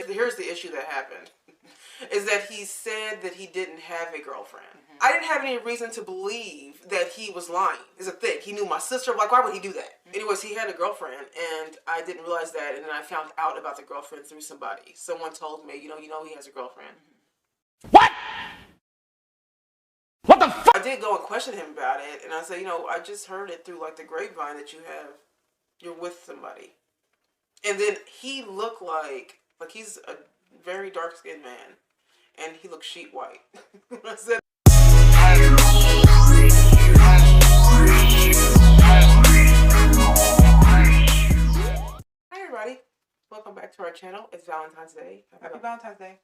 Here's the issue that happened. Is that he said that he didn't have a girlfriend. I didn't have any reason to believe that he was lying. Is a thing. He knew my sister. Like, why would he do that? Anyways, he had a girlfriend, and I didn't realize that. And then I found out about the girlfriend through somebody. Someone told me, you know, he has a girlfriend. What? What the fuck? I did go and question him about it, and I said, you know, I just heard it through like the grapevine that you're with somebody. And then he looked like he's a very dark-skinned man, and he looked sheet white. I said, hi everybody, welcome back to our channel. It's Valentine's Day. Happy Valentine's Day.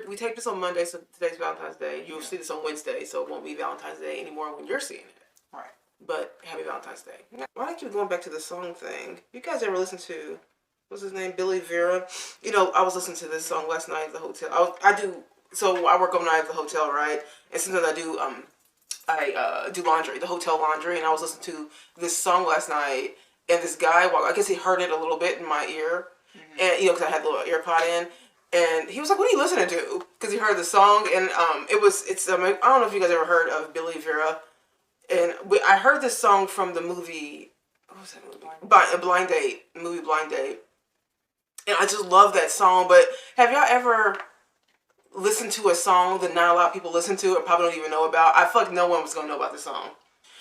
We take this on Monday, so today's Valentine's Day. You'll see this on Wednesday, so it won't be Valentine's Day anymore when you're seeing it. Right. But happy Valentine's Day. Why don't you going back to the song thing? You guys ever listen to, what's his name, Billy Vera? You know, I was listening to this song last night at the hotel. So I work overnight at the hotel, right? And sometimes I do laundry, the hotel laundry, and I was listening to this song last night, and this guy, I guess he heard it a little bit in my ear, and because I had the little AirPod in. And he was like, what are you listening to? Because he heard the song, and I don't know if you guys ever heard of Billy Vera. And I heard this song from the movie, what was that movie? Blind Date, movie Blind Date. And I just love that song, but have y'all ever listened to a song that not a lot of people listen to and probably don't even know about? I feel like no one was going to know about this song.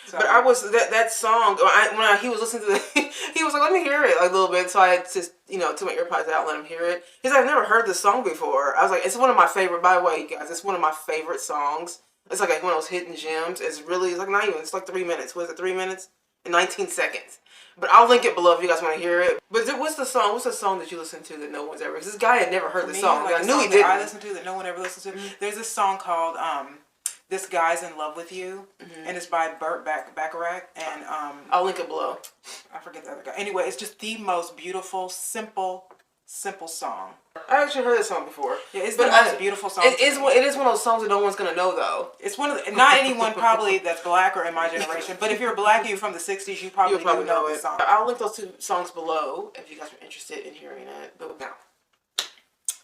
Sorry. But that song, when he was listening to it, he was like, let me hear it like a little bit. So I just, took my earpods out and let him hear it. He's like, I've never heard this song before. I was like, it's one of my favorite, by the way, guys, it's one of my favorite songs. It's like one of those hidden gems. It's like 3 minutes. What is it, 3 minutes and 19 seconds? But I'll link it below if you guys want to hear it. But what's the song that you listen to that no one's ever, because this guy had never heard the song. Like I knew he didn't. I listened to that no one ever listens to. There's this song called, This Guy's in Love with You, and it's by Burt Bacharach, and I'll link it below. I forget the other guy. Anyway, it's just the most beautiful, simple song. I actually heard this song before. Yeah, it's the most beautiful song. It is one of those songs that no one's gonna know though. It's one of not anyone probably that's black or in my generation, but if you're black and you're from the '60s, you probably know the song. I'll link those two songs below if you guys are interested in hearing it. But now,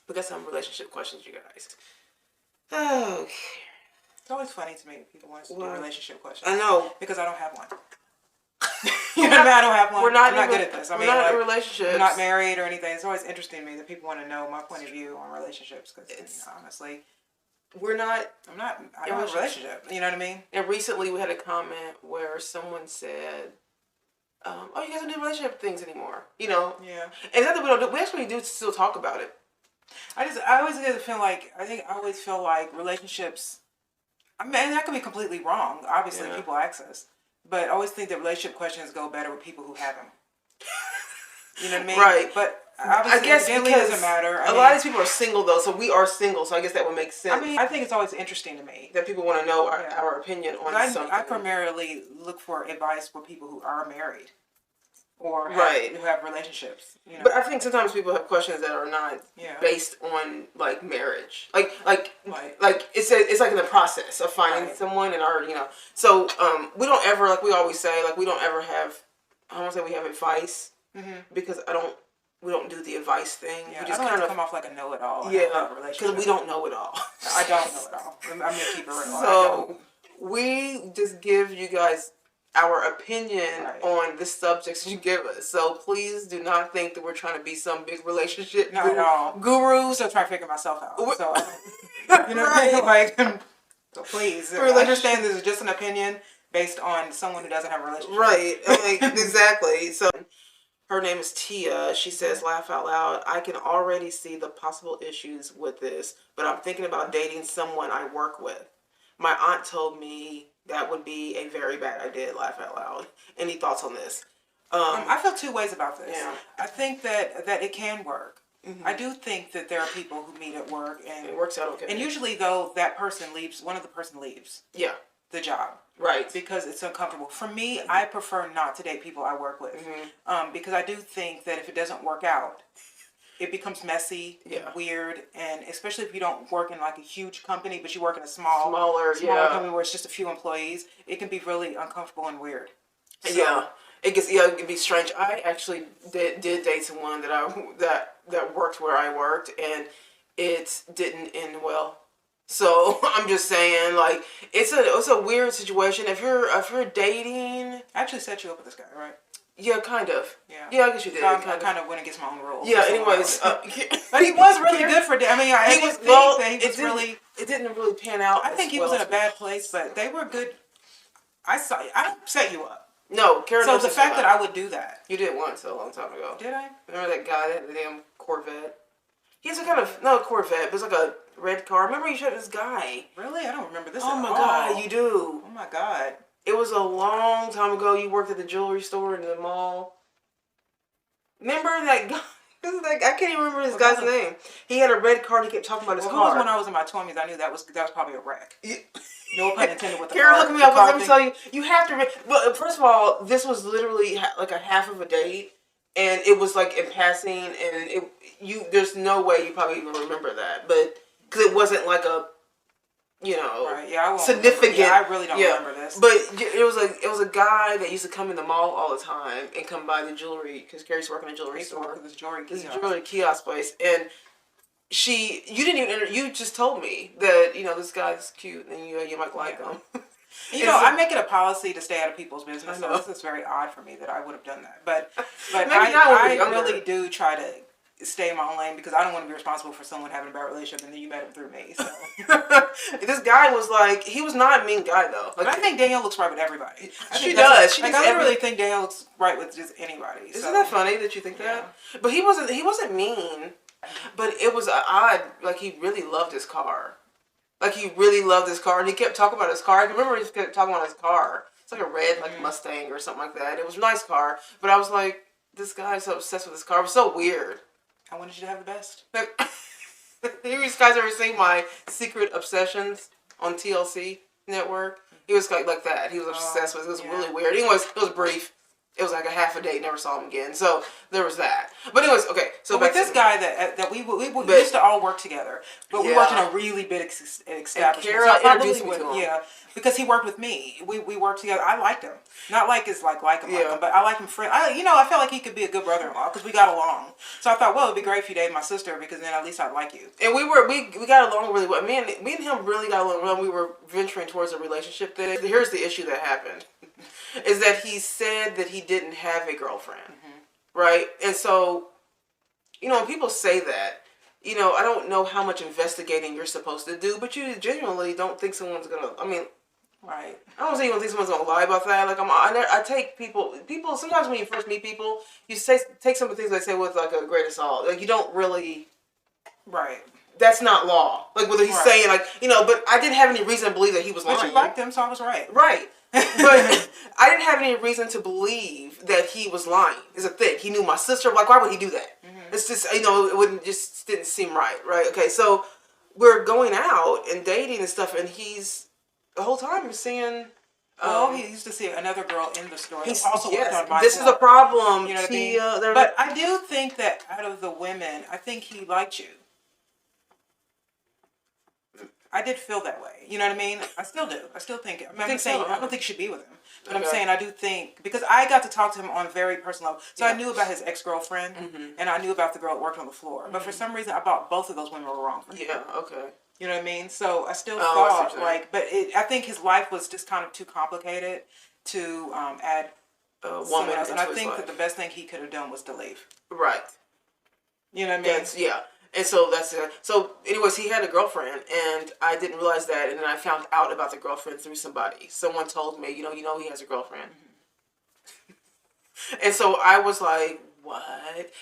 we got some relationship questions, you guys. Okay. It's always funny to me when people want to do relationship questions. I know. Because I don't have one. You know what I mean? I don't have one. I'm not good at this. We're not in relationships. I'm not married or anything. It's always interesting to me that people want to know my point of view on relationships. Because honestly, I don't have a relationship. You know what I mean? And recently we had a comment where someone said, oh, you guys don't do relationship things anymore. Yeah. And it's not that we don't do, we actually do still talk about it. I always feel like relationships, I mean, that could be completely wrong. Obviously, people access. But I always think that relationship questions go better with people who have them. You know what I mean? Right. But obviously, I guess it because doesn't matter. A lot of these people are single, though, so we are single, so I guess that would make sense. I mean, I think it's always interesting to me. That people want to know our opinion on something. I primarily look for advice for people who are married. Or who have relationships. But I think sometimes people have questions that are not based on like marriage, like it's like in the process of finding someone and So we don't ever, like we always say, like we don't ever have. I don't want to say we have advice because we don't do the advice thing. Yeah, we just I don't like to come off like a know-it-all. Because we don't know it all. I don't know it all. I'm gonna keep it real. So we just give you guys our opinion on the subjects you give us. So please do not think that we're trying to be some big relationship gurus. I'm still trying to figure myself out. So, you know what I mean? So please understand this is just an opinion based on someone who doesn't have a relationship. Right. Exactly. So her name is Tia. She says, laugh out loud, I can already see the possible issues with this, but I'm thinking about dating someone I work with. My aunt told me that would be a very bad idea. Laugh out loud. Any thoughts on this? I feel two ways about this. Yeah. I think that it can work. I do think that there are people who meet at work and it works out okay. And usually, though, that person leaves. One of the person leaves. Yeah. The job. Right. Because it's uncomfortable. For me, I prefer not to date people I work with. Because I do think that if it doesn't work out, it becomes messy, weird, and especially if you don't work in like a huge company, but you work in a smaller company where it's just a few employees, it can be really uncomfortable and weird. So, it can be strange. I actually did date someone that worked where I worked, and it didn't end well. So I'm just saying, like, it's a weird situation. If you're dating, I actually set you up with this guy, right? yeah, kind of. Yeah. Yeah, I guess you did. So I kind of went against my own rules. Yeah. Anyways, but he was really good for. I mean, I think that he was really. It didn't really pan out. I think he was in a bad place, but they were good. I set you up. No, Kara. So the fact that I would do that. You did once a long time ago. Did I? Remember that guy that had the damn Corvette? He's a kind of not a Corvette, but it's like a red car. Remember you showed this guy? Really? I don't remember this. Oh my god, you do. Oh my god. It was a long time ago. You worked at the jewelry store in the mall. Remember that guy? I can't even remember this guy's name. He had a red car and he kept talking about his car. It was when I was in my 20s. I knew that was probably a wreck. Yeah. No pun intended with the Kara, car. look at me up. Let me tell you. You have to... But first of all, this was literally like a half of a date. And it was like in passing. And there's no way you probably even remember that. But... Because it wasn't like a... right, yeah, I won't significant. Yeah, I really don't remember this. But it was a guy that used to come in the mall all the time and come by the jewelry because Carrie's working in a jewelry store. This jewelry kiosk place, and you just told me that this guy's cute and you might like him. I make it a policy to stay out of people's business. So this is very odd for me that I would have done that. But I really do try to stay in my own lane because I don't want to be responsible for someone having a bad relationship and then you met him through me. So this guy was like, he was not a mean guy though. But I think Danielle looks right with everybody. She does. I really think Danielle looks right with just anybody. Isn't that funny that you think that? But he wasn't mean. But it was odd. Like he really loved his car. Like he really loved his car, and he kept talking about his car. I can remember he kept talking about his car. It's like a red Mustang or something like that. It was a nice car, but I was like, this guy's so obsessed with his car. It was so weird. I wanted you to have the best. Have you guys ever seen my Secret Obsessions on TLC network? He was like that. He was obsessed with it. It was really weird. Anyways, it was brief. It was like a half a date. Never saw him again. So there was that. But anyways, okay. So with this guy that we used to all work together, but we worked in a really big establishment. Kara introduced me to him. Yeah, because he worked with me. We worked together. I liked him. Not like him, like him, but I like him. I felt like he could be a good brother-in-law because we got along. So I thought, well, it'd be great if you dated my sister because then at least I'd like you. And we got along really well. Me and him really got along well. We were venturing towards a relationship. Here's the issue that happened. Is that he said that he didn't have a girlfriend, right? And so, when people say that, I don't know how much investigating you're supposed to do, but you genuinely don't think someone's gonna. Right. I don't even think someone's gonna lie about that. Like I take people. Sometimes when you first meet people, you take some of the things they say with like a grain of salt. Like you don't really. Right. That's not law. Like whether he's saying but I didn't have any reason to believe that he was lying. But you liked him, so I was right. Right. But I didn't have any reason to believe that he was lying. Is a thing. He knew my sister. Like, why would he do that? It's just it didn't seem right. Okay, so we're going out and dating and stuff, and he's the whole time seeing. He used to see another girl in the store. He's also worked on my this is a problem. You know what I mean? But I do think that out of the women, I think he liked you. I did feel that way. You know what I mean? I still do. I still think. I don't think you should be with him. But I'm saying I do think because I got to talk to him on a very personal level. So I knew about his ex-girlfriend and I knew about the girl that worked on the floor. But for some reason, I thought both of those women were wrong for him. Yeah. Okay. You know what I mean? So I still thought I think his life was just kind of too complicated to add someone else. And I think that the best thing he could have done was to leave. Right. You know what I mean? And so that's it. So anyways, he had a girlfriend, and I didn't realize that, and then I found out about the girlfriend through somebody. Someone told me, he has a girlfriend. And so I was like, what?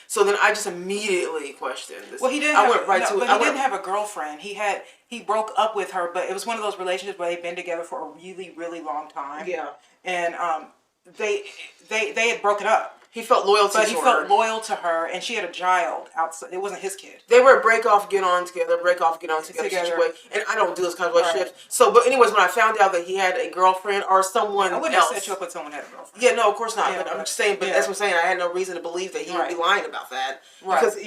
So then I just immediately questioned this. Well, he didn't. He didn't have a girlfriend. He broke up with her, but it was one of those relationships where they'd been together for a really, really long time. Yeah. And they had broken up. He felt loyal to her. But he felt loyal to her, and she had a child outside. It wasn't his kid. They were a break off, get on together situation. And I don't do this kind of relationships. Right. So, but anyways, when I found out that he had a girlfriend or someone else. I wouldn't have set you up with someone who had a girlfriend. Yeah, no, of course not. Yeah, but I'm just saying, that's what I'm saying. I had no reason to believe that he would be lying about that. Right. Because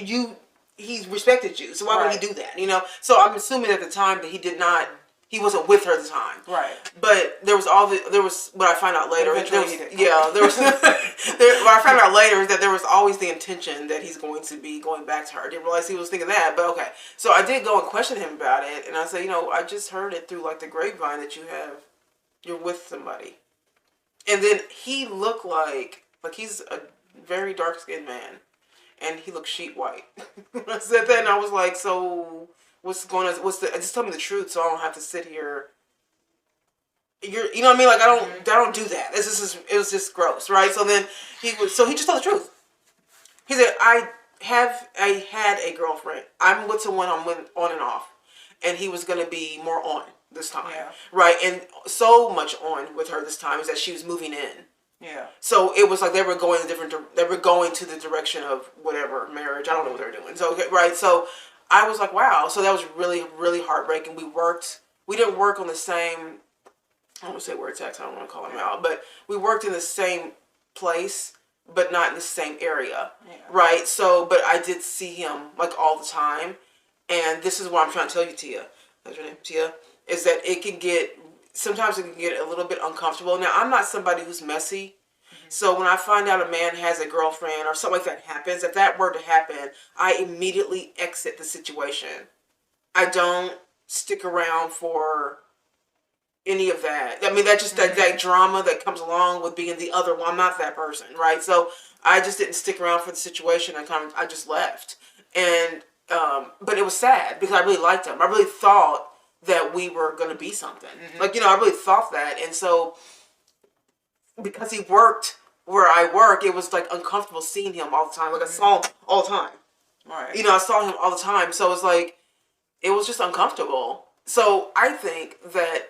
he respected you. So why would he do that? So I'm assuming at the time that he did not He wasn't with her at the time. Right. But there was what I found out later. Eventually he did. There was what I found out later is that there was always the intention that he's going to be going back to her. I didn't realize he was thinking that, but okay. So I did go and question him about it, and I said, I just heard it through like the grapevine that you're with somebody. And then he looked like he's a very dark skinned man, and he looked sheet white. I said that, and I was like, so what's going on? Just tell me the truth, so I don't have to sit here. You know what I mean? Like I don't do that. It was just gross, right? So then he just told the truth. He said, I had a girlfriend. I'm with someone I'm with on and off, and he was gonna be more on this time, right? And so much on with her this time is that she was moving in. Yeah. So it was like they were going to the direction of whatever marriage. I don't know what they were doing. So right. So I was like, wow. So that was really, really heartbreaking. We didn't work on the same. I don't want to say word text. I don't want to call him out, but we worked in the same place, but not in the same area, right? So, but I did see him like all the time, and this is what I'm trying to tell you, Tia. That's your name, Tia. Is that sometimes it can get a little bit uncomfortable. Now, I'm not somebody who's messy. So when I find out a man has a girlfriend or something like that happens, if that were to happen, I immediately exit the situation. I don't stick around for any of that. I mean, that just that drama that comes along with being the other one. I'm not that person, right? So I just didn't stick around for the situation. I just left. And but it was sad because I really liked him. I really thought that we were going to be something. I really thought that. And so because he worked where I work, it was like uncomfortable seeing him all the time. Like I saw him all the time. Right. I saw him all the time. So it's like, it was just uncomfortable. So I think that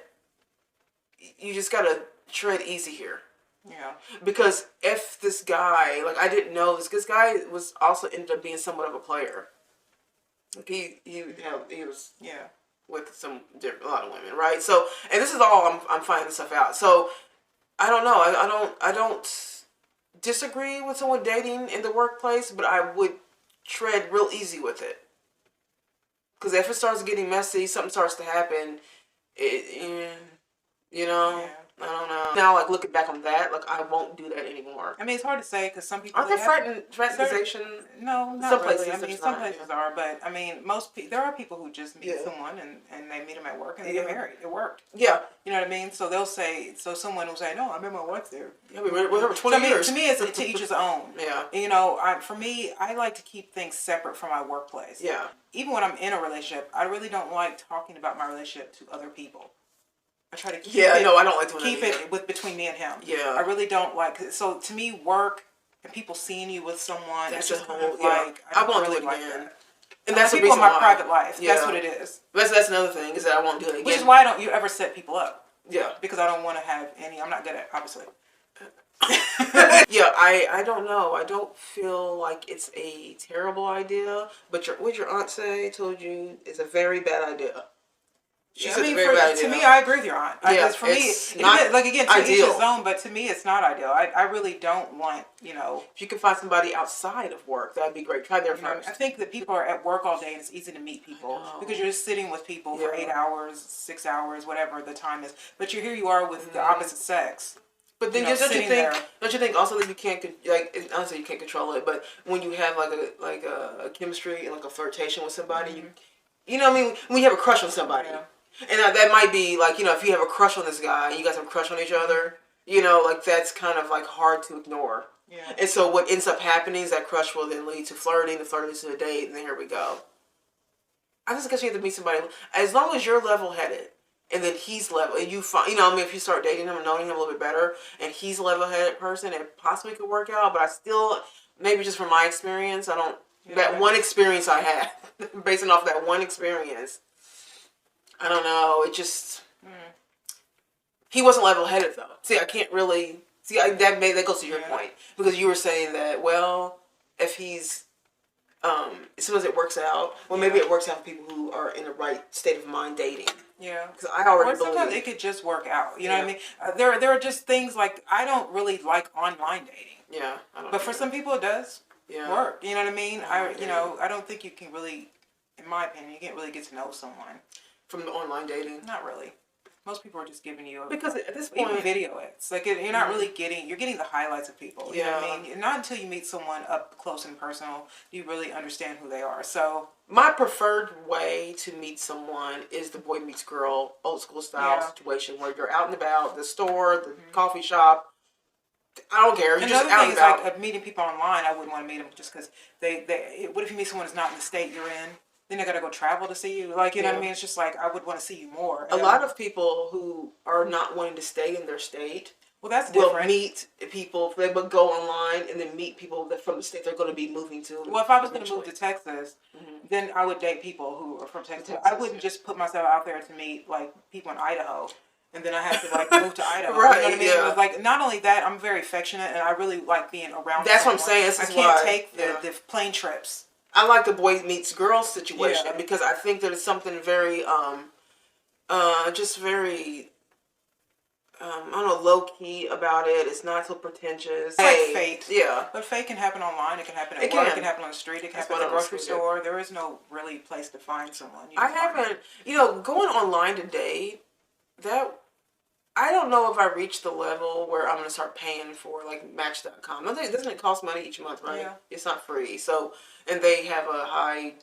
you just got to tread easy here. Yeah. Because if this guy, like I didn't know this guy was also ended up being somewhat of a player. Like he was with a lot of women, right? So, and this is all I'm finding stuff out. So, I don't know. I don't disagree with someone dating in the workplace, but I would tread real easy with it. Because if it starts getting messy, something starts to happen, I don't know. Now, like looking back on that, like I won't do that anymore. I mean, it's hard to say because some people aren't there fraternization? No, not some really. places. I mean, some places are, but I mean, there are people who just meet someone and they meet them at work and they get married. It worked. Yeah. You know what I mean? So they'll say, someone will say, "No, I remember my wife there." Yeah, we were over 20 years. To me, it's to each his own. Yeah. For me, I like to keep things separate from my workplace. Yeah. Even when I'm in a relationship, I really don't like talking about my relationship to other people. I try to keep I don't like doing it between me and him. Yeah. I really don't like. So to me, work and people seeing you with someone, that's just a kind whole. of like I won't really do it like again. that. And that's people in my private life. Yeah. That's what it is. That's another thing is that I won't do it again. Which is why I don't you ever set people up. Yeah. Because I don't want to have any. I'm not good at obviously. Yeah, I don't know. I don't feel like it's a terrible idea. But what your aunt told you is a very bad idea. To me, I agree with your aunt. Yeah, for me, it depends, like again, to each his own. But to me, it's not ideal. I really don't want If you can find somebody outside of work, that'd be great. Try there first. I think that people are at work all day, and it's easy to meet people because you're just sitting with people for 8 hours, 6 hours, whatever the time is. But here you are with the opposite sex. But then don't you think also that you can't honestly you can't control it, but when you have like a chemistry and like a flirtation with somebody, you know what I mean, when you have a crush on somebody. Yeah. And that might be like, if you have a crush on this guy, you guys have a crush on each other, like that's kind of like hard to ignore. Yeah. And so what ends up happening is that crush will then lead to flirting, the flirting leads to a date, and then here we go. I just guess you have to meet somebody, as long as you're level-headed, and then he's level, and you find, if you start dating him and knowing him a little bit better, and he's a level-headed person, it possibly could work out, but I still, maybe just from my experience, that one experience I had, basing off that one experience, I don't know. It just he wasn't level-headed though. See, I can't really see that goes to your point because you were saying that if he's as soon as it works out, maybe it works out for people who are in the right state of mind dating. Yeah, because I already believe sometimes it could just work out. You know what I mean? There are just things like I don't really like online dating. Yeah, but for some people it does work. You know what I mean? I don't think you can really, in my opinion, you can't really get to know someone. from the online dating? Not really. Most people are just giving you because at this even point, video it. It's like you're not really you're getting the highlights of people. You know what I mean? Not until you meet someone up close and personal do you really understand who they are. So my preferred way to meet someone is the boy meets girl, old school style situation where you're out and about, the store, the coffee shop. I don't care. You're just out and about. Like meeting people online, I wouldn't want to meet them just because what if you meet someone who's not in the state you're in? Then they gotta go travel to see you. Like, you know what I mean? It's just like, I would want to see you more. A lot of people who are not wanting to stay in their state that's different. Will meet people. They would go online and then meet people that from the state they're going to be moving to. Well, if I was going to move to Texas, then I would date people who are from Texas. I wouldn't just put myself out there to meet like people in Idaho. And then I have to like move to Idaho. Right, you know what I mean? Yeah. Like, not only that, I'm very affectionate and I really like being around. That's someone. What I'm saying. I can't take the plane trips. I like the boy meets girl situation because I think there's something very, just very, I don't know, low key about it. It's not so pretentious. It's like fate. Yeah. But fate can happen online. It can happen at work. It can happen on the street. It can happen at the grocery store. There is no really place to find someone. I haven't, going online today, I don't know if I reached the level where I'm going to start paying for like Match.com. Doesn't it cost money each month, right? Yeah. It's not free. So, and they have a high,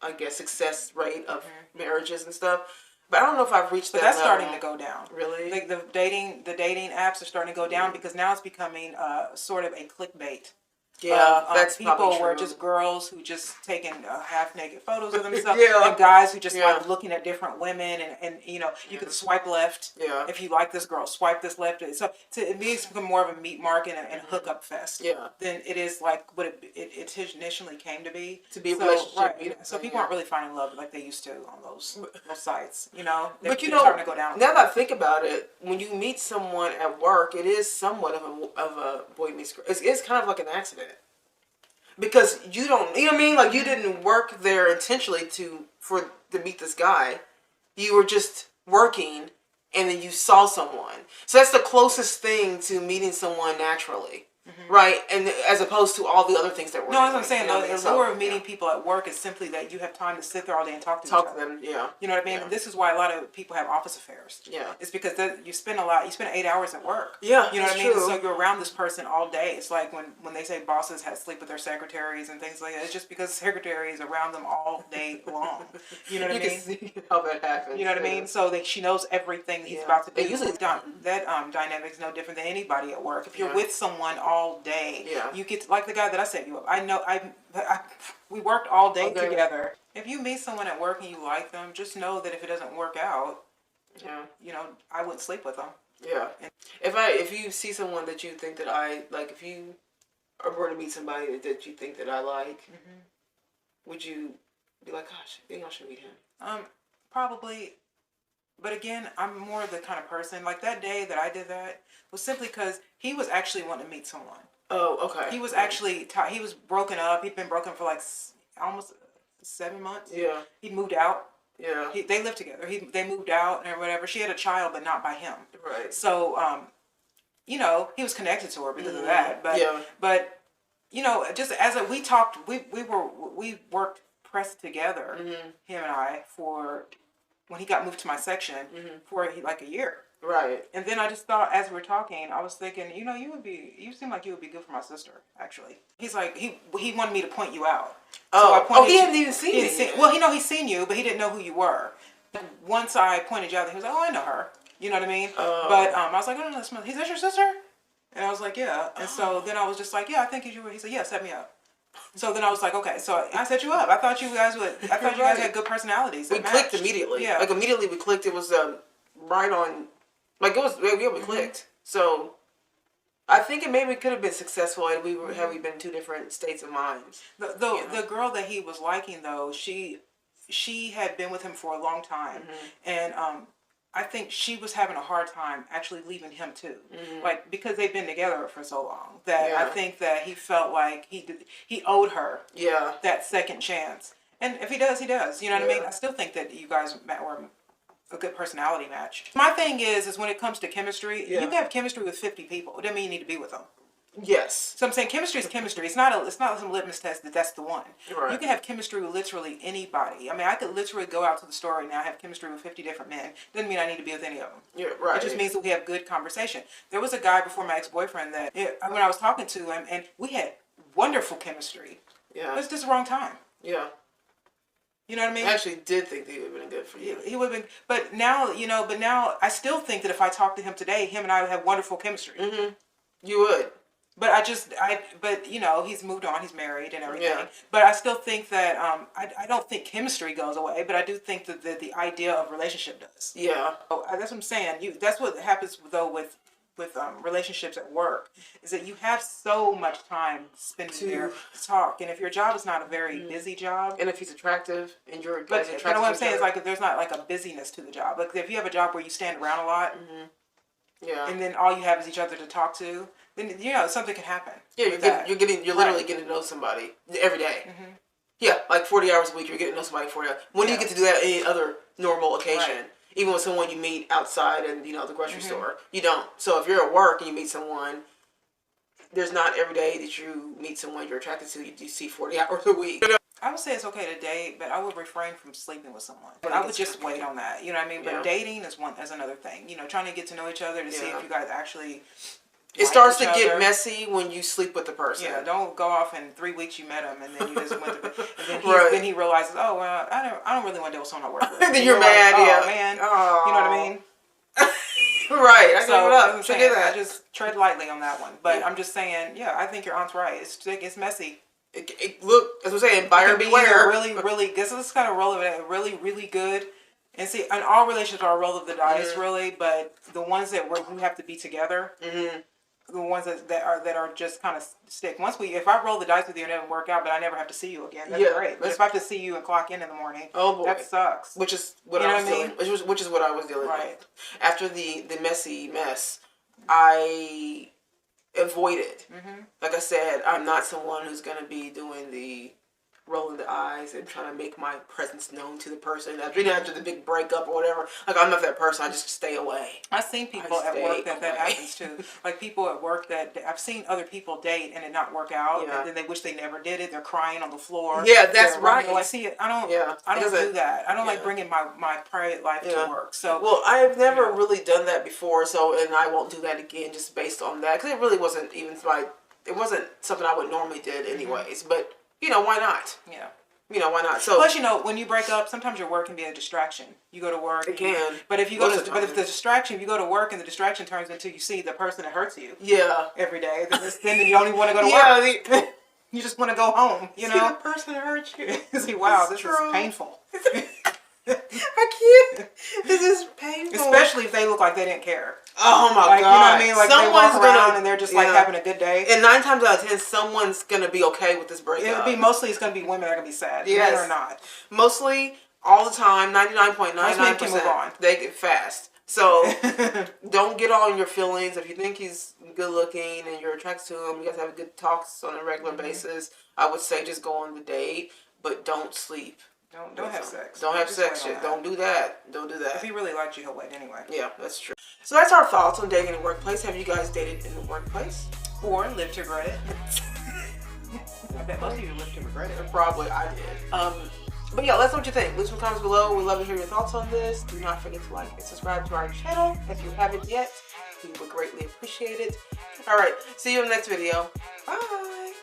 I guess, success rate of marriages and stuff. But I don't know if I've reached that level. But that's starting to go down. Really? Like the dating apps are starting to go down because now it's becoming sort of a clickbait. Yeah, that's people were just girls who just taking half naked photos of themselves, and guys who just like looking at different women, and you can swipe left if you like this girl, swipe this left. So it needs to become more of a meat market and hookup fest than it is like what it initially came to be. To be a relationship, right? So people aren't really finding love like they used to on those sites. But starting to go down. Now that I think about it, when you meet someone at work, it is somewhat of a boy meets girl. It's kind of like an accident. Because you don't, you know what I mean? Like, you didn't work there intentionally to meet this guy. You were just working, and then you saw someone. So that's the closest thing to meeting someone naturally. Right, and as opposed to all the other things that we're doing. No, as I'm saying, the lure of meeting people at work is simply that you have time to sit there all day and talk to each other. Them, yeah. You know what I mean? Yeah. This is why a lot of people have office affairs. Yeah. It's because you spend 8 hours at work. Yeah, you know what I mean? True. So you're around this person all day. It's like when they say bosses have sleep with their secretaries and things like that. It's just because the secretary is around them all day long. You know what I mean? You can see how that happens. You know what I mean? So she knows everything he's about to do. Usually that dynamic is no different than anybody at work. If you're with someone all day, you get like the guy that I set you up. I know we worked all day together. If you meet someone at work and you like them, just know that if it doesn't work out, I wouldn't sleep with them. Yeah. If you see someone that you think that I like, if you are going to meet somebody that you think that I like, would you be like, gosh, I think I should meet him? Probably. But again, I'm more the kind of person, like that day that I did that was simply because he was actually wanting to meet someone. Oh, okay. He was actually, he was broken up. He'd been broken for like almost 7 months. Yeah. He moved out. Yeah. They lived together. They moved out or whatever. She had a child, but not by him. Right. So, he was connected to her because of that. But, just as we talked, we worked pressed together, him and I, for when he got moved to my section for like a year. Right. And then I just thought, as we were talking, I was thinking, you seem like you would be good for my sister, actually. He's like, he wanted me to point you out. Oh, so he hadn't even seen me. Well, he's seen you, but he didn't know who you were. And once I pointed you out, he was like, oh, I know her. You know what I mean? But I was like, oh, no, is that your sister? And I was like, yeah. And so then I was just like, yeah, I think you were. He said, yeah, set me up. So then I was like, okay, so I set you up. I thought you guys had good personalities. We clicked immediately. Yeah. Like immediately we clicked. It was right on. Like it was, we clicked. So I think it maybe could have been successful had we been in two different states of mind. The girl that he was liking though, she had been with him for a long time, and I think she was having a hard time actually leaving him too, like because they've been together for so long that I think that he felt like he owed her that second chance. And if he does, he does. You know what I mean? I still think that you guys were a good personality match. My thing is when it comes to chemistry, you can have chemistry with 50 people. It doesn't mean you need to be with them. Yes. So I'm saying chemistry is chemistry. It's not some litmus test that's the one. Right. You can have chemistry with literally anybody. I mean, I could literally go out to the store and now have chemistry with 50 different men. Doesn't mean I need to be with any of them. Yeah, right. It just means that we have good conversation. There was a guy before my ex-boyfriend that when I was talking to him, and we had wonderful chemistry. Yeah. It was just the wrong time. Yeah. You know what I mean? I actually did think that he would have been good for you. He would have been, but now I still think that if I talked to him today, him and I would have wonderful chemistry. Mm-hmm. You would. But he's moved on, he's married and everything. Yeah. But I still think that, I don't think chemistry goes away, but I do think that the idea of relationship does. Yeah. So that's what I'm saying. That's what happens though with relationships at work, is that you have so much time spending there to talk, and if your job is not a very busy job, and if he's attractive and you're but attractive, what I'm saying is, like, if there's not like a busyness to the job, like if you have a job where you stand around a lot, yeah, and then all you have is each other to talk to, then something can happen. Yeah, you're literally getting to know somebody every day. Mm-hmm. Yeah, like 40 hours a week, you're getting to know somebody 40 hours. When do you get to do that any other normal occasion? Right. Even with someone you meet outside in, the grocery store. You don't. So if you're at work and you meet someone, there's not every day that you meet someone you're attracted to, you see 40 hours a week. I would say it's okay to date, but I would refrain from sleeping with someone. But I would just wait on that. You know what I mean? But dating is another thing. Trying to get to know each other to see if you guys actually... It starts to get messy when you sleep with the person. Yeah, don't go off in 3 weeks you met him and then you just went to and then he realizes, oh well, I don't really want to deal with someone I work with. Then you're mad, like, yeah. Oh man, you know what I mean? Right, I give it up. Saying, I just tread lightly on that one. But I'm just saying, I think your aunt's right. It's messy. Look, as I'm saying, buyer beware. Really, this is kind of relevant, really good. And see, and all relationships are a roll of the dice, really. But the ones that you have to be together. Mm-hmm. The ones that are just kind of stick. If I roll the dice with you and it doesn't work out, but I never have to see you again, that's great. But if I have to see you and clock in the morning, oh boy, that sucks. Which is what I was dealing. Which is what I was dealing with. After the messy mess, I avoided. Mm-hmm. Like I said, I'm not someone who's going to be doing the rolling the eyes and trying to make my presence known to the person after the big breakup or whatever. Like, I'm not that person. I just stay away. I've seen people at work that happens to. Like, people at work that I've seen other people date and it not work out, and then they wish they never did it. They're crying on the floor. Yeah, that's right. I see it. I don't do that. I don't like bringing my private life to work. So, well, I've never really done that before, and I won't do that again just based on that, because it really wasn't it wasn't something I would normally did anyways, but why not? Yeah. Why not? So plus, when you break up, sometimes your work can be a distraction. You go to work. It can. But if if you go to work and the distraction turns into you see the person that hurts you. Yeah. Every day, then you don't even want to go to work. You just want to go home. See the person that hurts you. See, wow, this is painful. I can't. This is painful. Especially if they look like they didn't care. Oh my God. You know what I mean? Like, someone's they walk around and they're just like having a good day. And 9 times out of 10, someone's gonna be okay with this breakup. It's gonna be women that are gonna be sad. Yes. Men are not. Mostly, all the time, 99.99%. Can move on. They get fast. So don't get all in your feelings. If you think he's good looking and you're attracted to him, you guys have good talks on a regular basis, I would say just go on the date, but don't sleep. Don't have sex. Don't have sex shit. Don't do that. Don't do that. If he really liked you, he'll wait anyway. Yeah, that's true. So that's our thoughts on dating in the workplace. Have you guys dated in the workplace? Or lived to regret it? I bet most of you lived to regret it. Probably I did. But yeah, let us know what you think. Leave some comments below. We'd love to hear your thoughts on this. Do not forget to like and subscribe to our channel if you haven't yet. We would greatly appreciate it. Alright, see you in the next video. Bye!